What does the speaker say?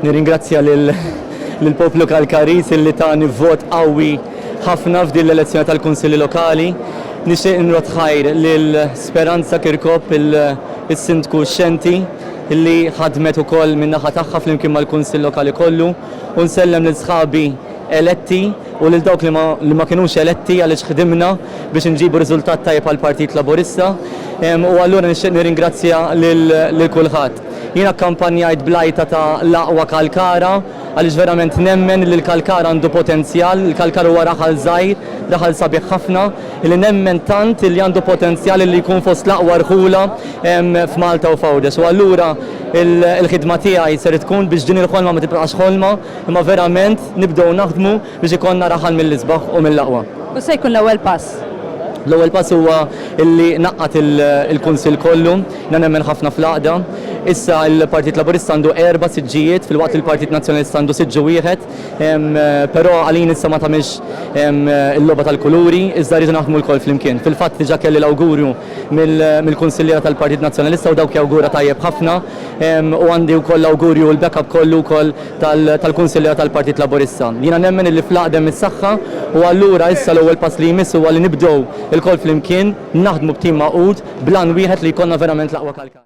nirringrazzja lill-poplu Kalkaris illi tani vot qawwi ħafna f'din l-elezzjoni tal-Kunsilli Lokali. Nixtieq nrot ħajr lil Speranza Kirkop il-Sindku xenti illi ħadmet ukoll min-naħa tagħha flimkien mal-Kunsill Lokali kollu u nsellem lil sħabi eletti u lil dawk li ma kinux eletti għaliex ħdimna biex nġibu riżultat tajjeb għall-Partit Laburista u allura nixtieq nirringrazzja lil kulħadd. Jiena kkampanjajt blajta ta' l-aqwa Kalkara għaliex verament nemmen li l-Kalkara għandu potenzjal, il-Kalkara huwa raħal żgħir, raħal sabiħ ħafna, li nemmen tant li għandu potenzjal li jkun fost l-aqwa rħula f'Malta u f'Għawdex. U allura il-ħidma tiegħi ser tkun biex din il-ħolma ma tibqax ħolma, imma verament nibdew naħdmu biex ikollna raħal mill-isbaħ u mill-aqwa. U se jkun l-ewwel pass? L-ewwel pass huwa illi naqqat il-Kunsill kollu, nemmen ħafna fl-għaqda. Issa il-Partit Laburista għandu 4 siġġijiet fil-waqt li l-Partit Nazzjonalista għandu siġġu wieħed, però għalin issa ma tagħmilx il-logħba tal-kuluri, iżda rridu naħdmu l-kol flimkien. Fil-fatt diġà kelli l-awgurju mill-Kunsilliera tal-Partit Nazzjonalista u dawk jawgura tajjeb ħafna u għandi wkoll l-awgurju u l-backup kollu wkoll tal-Kunsilliera tal-Partit Laburista. Jiena nemmen illi fl-aqdem is-saħħa u allura issa l-ewwel pass li jmiss huwa li nibdew il-kol flimkien naħdmu b'tim maqud blan wieħed li jkollna verament l-aqwa Kalkara.